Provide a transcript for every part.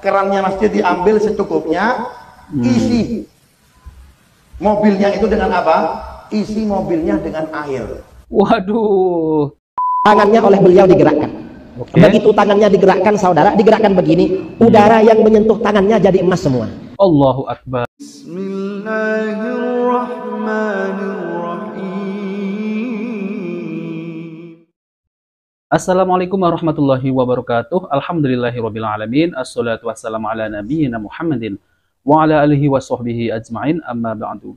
kerannya masjid diambil secukupnya, isi mobilnya itu dengan apa? Isi mobilnya dengan air. Waduh. Tangannya oleh beliau digerakkan. Begitu tangannya digerakkan, saudara, digerakkan begini, udara yang menyentuh tangannya jadi emas semua. Allahu Akbar. Bismillahirrahmanirrahim. Assalamualaikum warahmatullahi wabarakatuh. Alhamdulillahirabbil alamin. Assalatu wassalamu ala nabiyyina Muhammadin wa ala alihi wa sahbihi ajmain. Amma ba'du.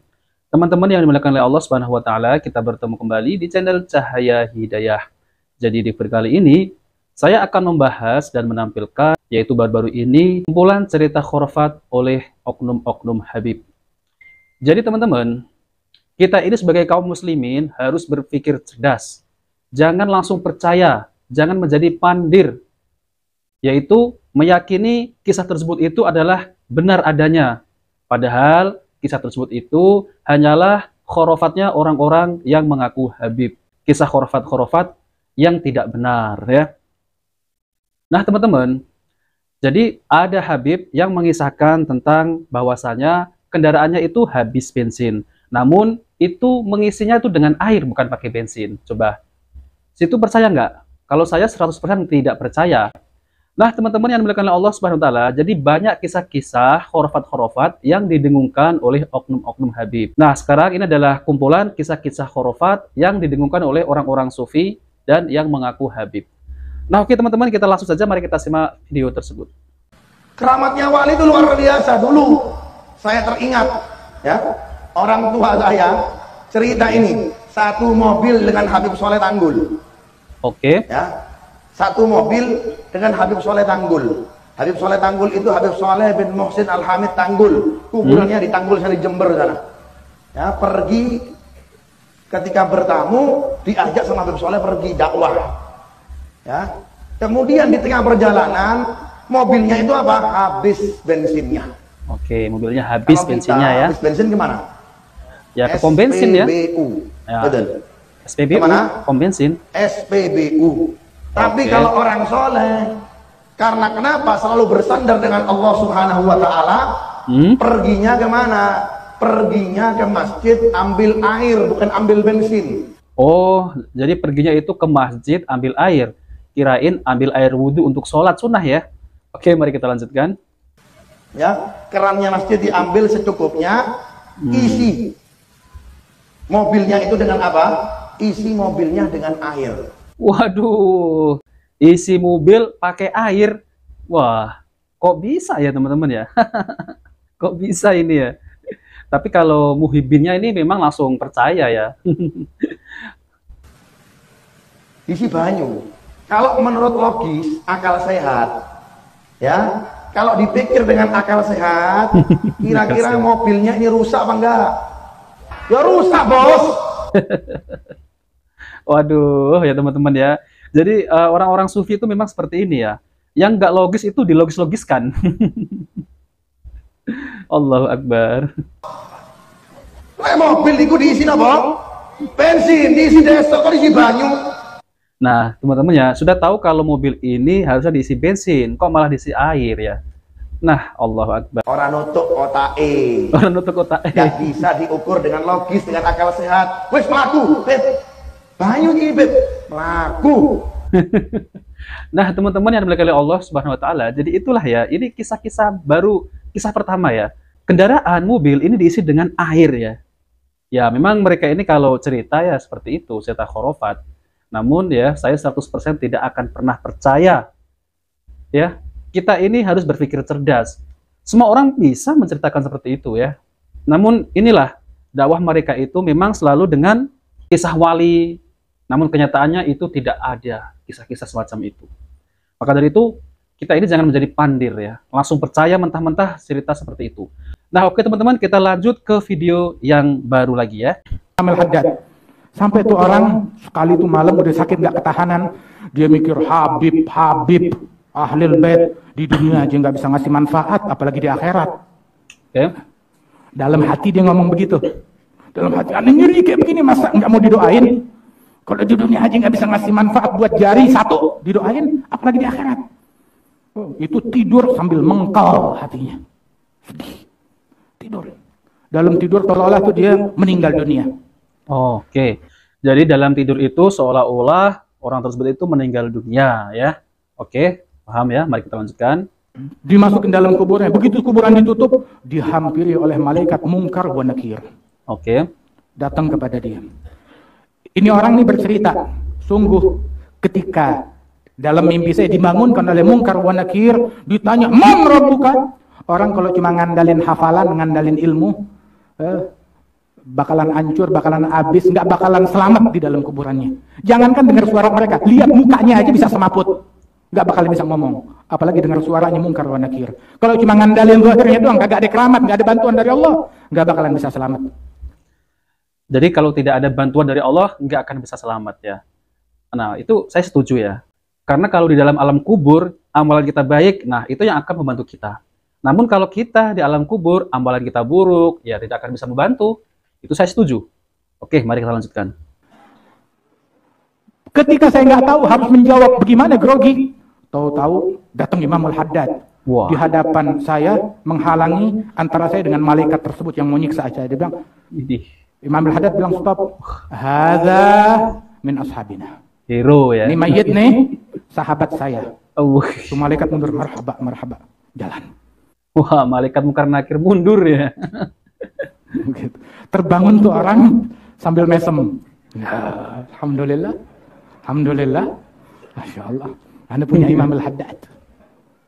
Teman-teman yang dimuliakan oleh Allah Subhanahu wa taala, kita bertemu kembali di channel Cahaya Hidayah. Jadi di video kali ini saya akan membahas dan menampilkan, yaitu baru-baru ini, kumpulan cerita khurafat oleh oknum-oknum Habib. Jadi teman-teman, kita ini sebagai kaum muslimin harus berpikir cerdas. Jangan langsung percaya, jangan menjadi pandir, yaitu meyakini kisah tersebut itu adalah benar adanya. Padahal kisah tersebut itu hanyalah khurafatnya orang-orang yang mengaku Habib. Kisah khurafat-khurafat yang tidak benar, ya. Nah teman-teman, jadi ada Habib yang mengisahkan tentang bahwasanya kendaraannya itu habis bensin. Namun itu mengisinya itu dengan air, bukan pakai bensin. Coba, situ percaya nggak? Kalau saya 100% tidak percaya. Nah teman-teman yang dimuliakan oleh Allah Subhanahu wa taala, jadi banyak kisah-kisah khurafat-khurafat yang didengungkan oleh oknum-oknum Habib. Nah sekarang ini adalah kumpulan kisah-kisah khurafat yang didengungkan oleh orang-orang sufi dan yang mengaku Habib. Nah oke teman-teman, kita langsung saja, mari kita simak video tersebut. Keramatnya wali itu luar biasa. Dulu saya teringat, ya, orang tua saya cerita ini, satu mobil dengan Habib Soleh Tanggul. Oke. Ya, satu mobil dengan Habib Soleh Tanggul. Habib Soleh Tanggul itu Habib Soleh bin Muhsin Al-Hamid Tanggul. Kuburannya di Tanggul, sana di Jember sana. Ya, pergi ketika bertamu diajak sama Habib Soleh pergi dakwah. Ya, kemudian di tengah perjalanan mobilnya itu apa? Habis bensinnya. Oke, mobilnya habis bensinnya ya. Habis bensin kemana? Ya ke pom bensin ya. SPBU. Ya. Betul. SPBU, kemana? pom bensin. SPBU. Tapi Oke. kalau orang soleh, karena kenapa selalu bersandar dengan Allah Subhanahu wa taala, perginya kemana? Perginya ke masjid ambil air, bukan ambil bensin. Oh, jadi perginya itu ke masjid ambil air. Kirain ambil air wudhu untuk sholat sunnah ya. Oke, mari kita lanjutkan. Ya, kerannya masjid diambil secukupnya, isi mobilnya itu dengan apa? Isi mobilnya dengan air. Waduh, isi mobil pakai air. Wah, kok bisa ya teman-teman ya? Kok bisa ini ya? Tapi kalau muhibinnya ini memang langsung percaya ya. Isi banyu. Kalau menurut logis, akal sehat, ya, kalau dipikir dengan akal sehat, kira-kira mobilnya ini rusak apa enggak? Ya rusak, bos. Waduh, ya teman-teman ya. Jadi orang-orang sufi itu memang seperti ini ya. Yang nggak logis itu dilogis-logiskan. Allahu Akbar. Mobil itu diisi apa? Bensin, diisi desok, kok diisi banyu? Nah, teman-teman ya, sudah tahu kalau mobil ini harusnya diisi bensin, kok malah diisi air ya? Nah, Allahu Akbar. Orang nutuk otae. Orang nutuk otae. Gak bisa diukur dengan logis, dengan akal sehat. Wes melaku, Beb. Banyu ini, Beb. Melaku. Nah, teman-teman yang dimuliakan oleh Allah Subhanahu wa taala, jadi itulah ya, ini kisah-kisah baru, kisah pertama ya. Kendaraan mobil ini diisi dengan air ya. Ya, memang mereka ini kalau cerita ya seperti itu, cerita khurafat. Namun ya, saya 100% tidak akan pernah percaya. Ya, kita ini harus berpikir cerdas. Semua orang bisa menceritakan seperti itu ya. Namun inilah dakwah mereka itu memang selalu dengan kisah wali. Namun kenyataannya itu tidak ada kisah-kisah semacam itu. Maka dari itu, kita ini jangan menjadi pandir ya. Langsung percaya mentah-mentah cerita seperti itu. Nah, oke teman-teman, kita lanjut ke video yang baru lagi ya. Amel Haddad. Sampai tuh orang sekali tuh malam udah sakit nggak ketahanan, dia mikir Habib, Ahlul Bait di dunia aja nggak bisa ngasih manfaat, apalagi di akhirat. Oke. Dalam hati dia ngomong begitu. Dalam hati, aneh nyeri kayak begini, masa nggak mau didoain? Kalau di dunia aja nggak bisa ngasih manfaat buat jari satu, didoain, apalagi di akhirat. Oh, itu tidur sambil mengkal hatinya. Sedih. Tidur. Dalam tidur seolah-olah itu dia meninggal dunia. Oke. Jadi dalam tidur itu seolah-olah orang tersebut itu meninggal dunia ya. Oke, paham ya? Mari kita lanjutkan. Dimasukin dalam kuburnya. Begitu kuburan ditutup, dihampiri oleh malaikat mungkar wa nakir. Oke. Datang kepada dia. Ini orang ini bercerita, sungguh ketika dalam mimpi saya dibangunkan oleh mungkar wa nakir, ditanya, "Man rabbuka?" Orang kalau cuma ngandalin hafalan, ngandalin ilmu, bakalan hancur, bakalan habis, nggak bakalan selamat di dalam kuburannya. Jangankan dengar suara mereka, lihat mukanya aja bisa semaput. Nggak bakalan bisa ngomong, apalagi dengar suaranya mungkar wa nakir. Kalau cuma ngandalin zahirnya doang, kagak ada keramat, nggak ada bantuan dari Allah, nggak bakalan bisa selamat. Jadi kalau tidak ada bantuan dari Allah, nggak akan bisa selamat ya. Nah, itu saya setuju ya. Karena kalau di dalam alam kubur, amalan kita baik, nah itu yang akan membantu kita. Namun kalau kita di alam kubur, amalan kita buruk, ya tidak akan bisa membantu. Itu saya setuju. Oke, mari kita lanjutkan. Ketika saya nggak tahu harus menjawab bagaimana grogi, tahu-tahu datang Imam Al-Haddad. Wah. Di hadapan saya menghalangi antara saya dengan malaikat tersebut yang mau nyiksa saya. Dia bilang, Idih. Imam Al-Haddad bilang, stop. Hadza min ashabina. Hero ya. Ini mayit nih, sahabat saya. Oh. Itu malaikat mundur, marhaba, marhaba. Jalan. Wah, malaikat mungkar nakir mundur ya. Gitu. Terbangun tuh orang sambil mesem. Ya, alhamdulillah. Alhamdulillah. Masya Allah. Anda punya Imam Al-Haddad.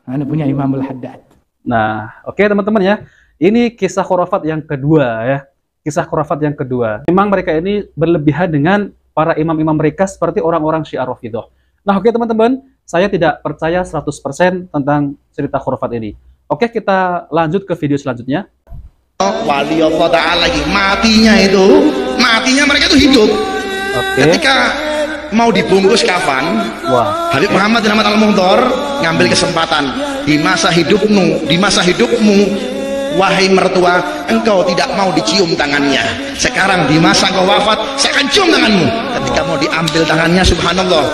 Anda punya Imam Al-Haddad. Nah, oke teman-teman ya. Ini kisah khurafat yang kedua ya. Kisah khurafat yang kedua. Memang mereka ini berlebihan dengan para imam-imam mereka seperti orang-orang Syiah Rafidhah. Nah, oke teman-teman, saya tidak percaya 100% tentang cerita khurafat ini. Oke, kita lanjut ke video selanjutnya. Wali Allah Ta'ala lagi matinya mereka itu hidup. Oke. Ketika mau dibungkus kafan, Wah. Habib Muhammad bin Ahmad Al-Mukhtar ngambil kesempatan di masa hidupmu, wahai mertua, engkau tidak mau dicium tangannya. Sekarang di masa engkau wafat, saya akan cium tanganmu. Ketika mau diambil tangannya, subhanallah,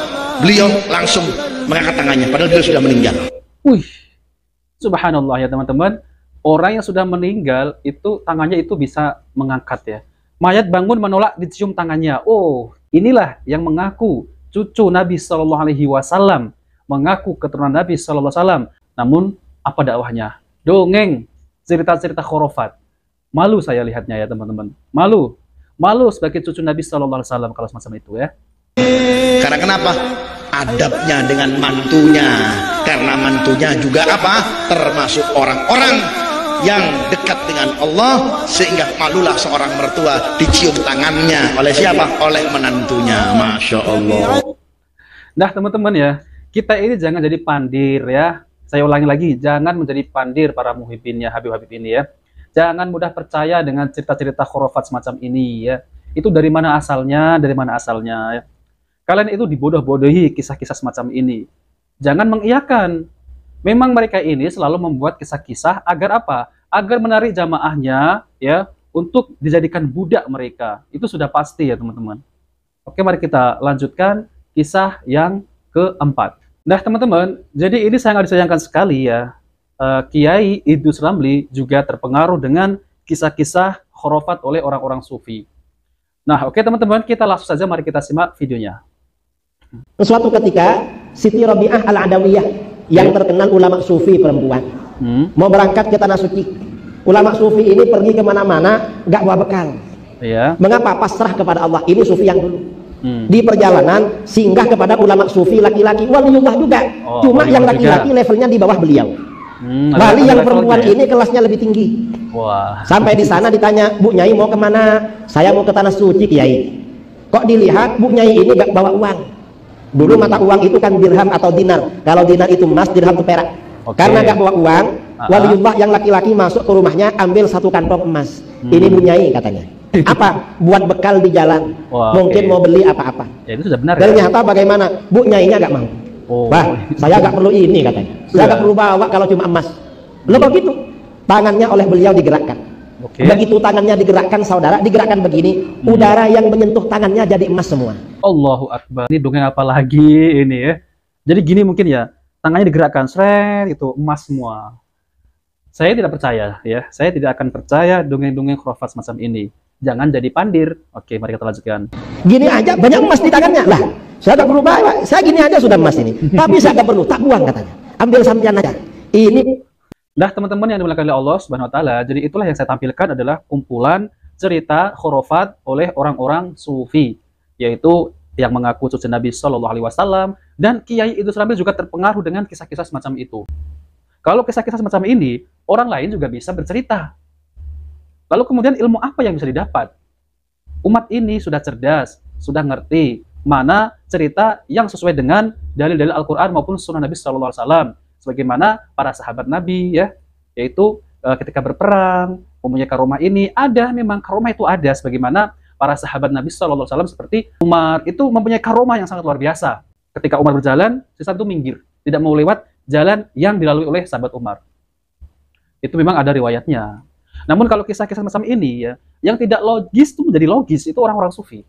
beliau langsung mengangkat tangannya, padahal beliau sudah meninggal. Wih, subhanallah ya teman-teman. Orang yang sudah meninggal itu tangannya itu bisa mengangkat ya. Mayat bangun menolak dicium tangannya. Oh, inilah yang mengaku cucu Nabi Shallallahu Alaihi Wasallam, mengaku keturunan Nabi Shallallahu Alaihi Wasallam. Namun apa dakwahnya? Dongeng, cerita-cerita khurafat. Malu saya lihatnya ya teman-teman. Malu sebagai cucu Nabi Shallallahu Alaihi Wasallam kalau semacam itu ya. Karena kenapa? Adabnya dengan mantunya. Karena mantunya juga apa? Termasuk orang-orang yang dekat dengan Allah, sehingga malulah seorang mertua dicium tangannya oleh siapa? Oleh menantunya. Masya Allah. Nah teman-teman ya, kita ini jangan jadi pandir ya. Saya ulangi lagi, jangan menjadi pandir para muhibbinnya Habib-Habib ini ya. Jangan mudah percaya dengan cerita-cerita khurafat semacam ini ya. Itu dari mana asalnya? Ya. Kalian itu dibodoh-bodohi kisah-kisah semacam ini. Jangan mengiyakan. Memang mereka ini selalu membuat kisah-kisah agar apa? Agar menarik jamaahnya ya untuk dijadikan budak mereka. Itu sudah pasti ya teman-teman. Oke, mari kita lanjutkan kisah yang keempat. Nah teman-teman, jadi ini sangat disayangkan sekali ya. Kiai Idrus Ramli juga terpengaruh dengan kisah-kisah khurafat oleh orang-orang sufi. Nah oke teman-teman, kita langsung saja mari kita simak videonya. Suatu ketika Siti Rabi'ah Al-Adawiyah yang terkenal ulama sufi perempuan mau berangkat ke tanah suci. Ulama sufi ini pergi kemana-mana nggak bawa bekal. Ya. Mengapa? Pasrah kepada Allah. Ini sufi yang dulu. Di perjalanan singgah kepada ulama sufi laki-laki, waliullah juga. Cuma yang laki-laki levelnya di bawah beliau. Wali yang perempuan ini kelasnya lebih tinggi. Wah. Sampai di sana ditanya, Bu Nyai mau kemana? Saya mau ke tanah suci Kiai. Kok dilihat Bu Nyai ini nggak bawa uang? Dulu mata uang itu kan dirham atau dinar. Kalau dinar itu emas, dirham itu perak. Karena nggak bawa uang, waliullah yang laki-laki masuk ke rumahnya ambil satu kantong emas. Ini Bu Nyai katanya. Apa? Buat bekal di jalan. Mungkin mau beli apa-apa. Ya itu sudah benar. Ternyata bagaimana? Bu Nyainya nggak mau. Wah, saya nggak perlu ini katanya. Saya nggak perlu bawa kalau cuma emas. Lalu begitu, tangannya oleh beliau digerakkan. Begitu tangannya digerakkan, saudara, digerakkan begini, udara yang menyentuh tangannya jadi emas semua. Allahu Akbar. Ini dongeng apa lagi ini ya? Jadi gini mungkin ya, tangannya digerakkan, seret, itu emas semua. Saya tidak percaya, ya. Saya tidak akan percaya dongeng-dongeng khurafat semacam ini. Jangan jadi pandir. Oke, mari kita lanjutkan. Gini aja banyak emas di tangannya. Lah, saya tak perlu bawa. Saya gini aja sudah emas ini. Tapi saya tak perlu, tak buang katanya. Ambil sampean aja. Ini Nah, teman-teman yang dimuliakan oleh Allah Subhanahu wa taala, jadi itulah yang saya tampilkan adalah kumpulan cerita khurafat oleh orang-orang sufi, yaitu yang mengaku cucu Nabi Shallallahu alaihi wasallam, dan Kiai Idrus Ramil juga terpengaruh dengan kisah-kisah semacam itu. Kalau kisah-kisah semacam ini, orang lain juga bisa bercerita. Lalu kemudian ilmu apa yang bisa didapat? Umat ini sudah cerdas, sudah ngerti mana cerita yang sesuai dengan dalil-dalil Al-Quran maupun Sunnah Nabi Shallallahu alaihi wasallam. Sebagaimana para sahabat Nabi, ya, yaitu ketika berperang, mempunyai karomah ini, ada memang karomah itu ada, sebagaimana para sahabat Nabi Shallallahu alaihi wasallam seperti Umar itu mempunyai karomah yang sangat luar biasa. Ketika Umar berjalan, sisa itu minggir, tidak mau lewat jalan yang dilalui oleh sahabat Umar. Itu memang ada riwayatnya. Namun kalau kisah-kisah macam ini, ya, yang tidak logis itu menjadi logis, itu orang-orang sufi.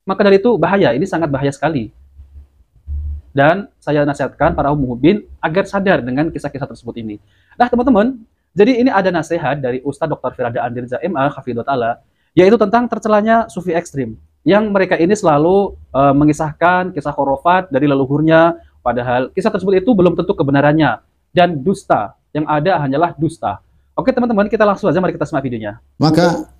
Maka dari itu bahaya, ini sangat bahaya sekali. Dan saya nasihatkan para muhibin agar sadar dengan kisah-kisah tersebut ini. Nah, teman-teman, jadi ini ada nasihat dari Ustadz Dr. Firanda Andirja MA Hafidhahullah Ta'ala, yaitu tentang tercelanya sufi ekstrim, yang mereka ini selalu mengisahkan kisah khurafat dari leluhurnya, padahal kisah tersebut itu belum tentu kebenarannya, dan dusta, yang ada hanyalah dusta. Oke teman-teman, kita langsung aja, mari kita simak videonya. Maka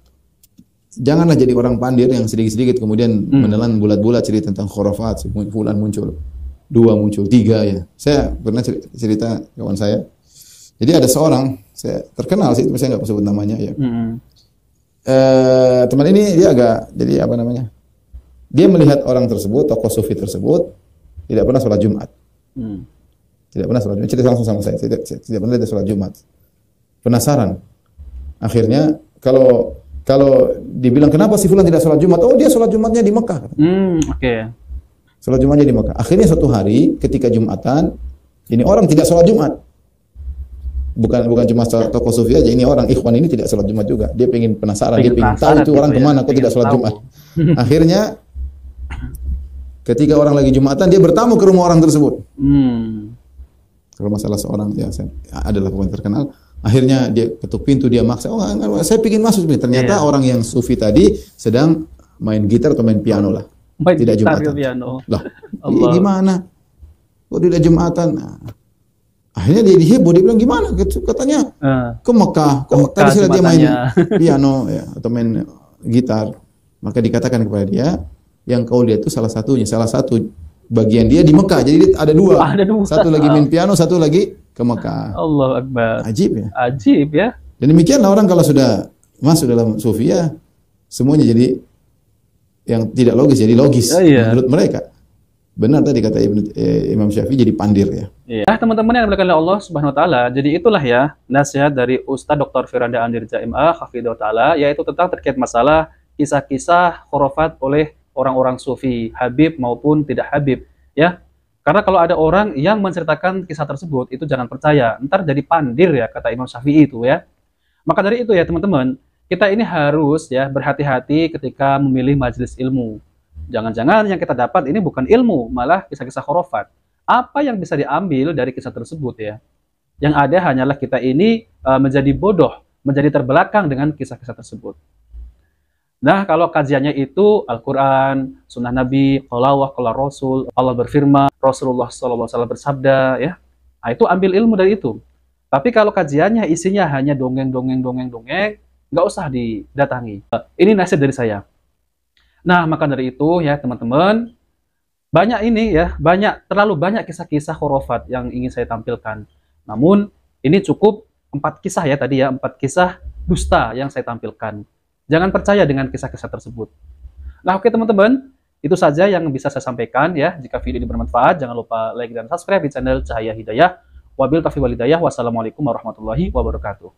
janganlah jadi orang pandir yang sedikit-sedikit kemudian menelan bulat-bulat cerita tentang khurafat, fulan muncul, 2 muncul, 3 ya. Saya pernah cerita kawan saya. Jadi ada seorang, saya terkenal sih, tapi saya nggak sebut namanya ya. Teman ini dia agak, jadi apa namanya? Dia melihat orang tersebut, tokoh sufi tersebut, tidak pernah sholat Jumat. Tidak pernah sholat Jumat. Cerita langsung sama saya, tidak pernah dia sholat Jumat. Penasaran. Akhirnya kalau dibilang kenapa si fulan tidak sholat Jumat? Oh, dia sholat Jumatnya di Mekah. Oke. Sholat Jumatnya di Mekah. Akhirnya suatu hari ketika Jumatan, ini orang tidak sholat Jumat. Bukan cuma tokoh sufi aja, ini orang ikhwan ini tidak sholat Jumat juga. Dia pengen penasaran, dia pengen tahu itu orang kemana, kok tidak sholat Jumat. Akhirnya ketika orang lagi Jumatan, dia bertamu ke rumah orang tersebut. Kalau masalah seorang ya adalah pemain terkenal. Akhirnya dia ketuk pintu, dia maksa, oh enggak, saya pingin masuk. Ternyata orang yang sufi tadi sedang main gitar atau main piano lah. Main tidak gitar, Jumatan. piano. Lah, gimana? Kok tidak Jumatan? Nah, akhirnya dia diheboh, dia bilang gimana? Katanya ke Mekah. Kok tadi saya dia main piano ya, atau main gitar. Maka dikatakan kepada dia, yang kau lihat itu salah satu bagian dia di Mekah. Jadi ada dua. Satu lagi main piano, satu lagi ke Mekah. Allah Akbar. Ajib ya. Ajib ya. Dan demikianlah orang kalau sudah masuk dalam sufi ya, semuanya jadi yang tidak logis jadi logis menurut mereka. Benar tadi kata Imam Syafi'i jadi pandir ya. Nah, teman-teman yang dimuliakan oleh Allah Subhanahu wa taala, jadi itulah ya nasihat dari Ustadz Dr. Firanda Andirja MA Hafidhahullah Ta'ala, yaitu tentang terkait masalah kisah-kisah khurafat oleh orang-orang sufi, Habib maupun tidak Habib ya. Karena kalau ada orang yang menceritakan kisah tersebut, itu jangan percaya, ntar jadi pandir ya, kata Imam Syafi'i itu ya. Maka dari itu ya teman-teman, kita ini harus ya berhati-hati ketika memilih majelis ilmu. Jangan-jangan yang kita dapat ini bukan ilmu, malah kisah-kisah khurafat. Apa yang bisa diambil dari kisah tersebut ya? Yang ada hanyalah kita ini menjadi bodoh, menjadi terbelakang dengan kisah-kisah tersebut. Nah, kalau kajiannya itu Al-Quran, Sunnah Nabi, Qala Allah, Qala Rasul, Allah berfirman, Rasulullah SAW bersabda, ya. Nah, itu ambil ilmu dari itu. Tapi kalau kajiannya isinya hanya dongeng, nggak usah didatangi. Ini nasihat dari saya. Nah, maka dari itu ya teman-teman, banyak ini ya, terlalu banyak kisah-kisah khurafat yang ingin saya tampilkan. Namun, ini cukup 4 kisah ya tadi ya, 4 kisah dusta yang saya tampilkan. Jangan percaya dengan kisah-kisah tersebut. Nah, oke teman-teman, itu saja yang bisa saya sampaikan ya. Jika video ini bermanfaat, jangan lupa like dan subscribe di channel Cahaya Hidayah. Wabil taufiq wal hidayah. Wassalamualaikum warahmatullahi wabarakatuh.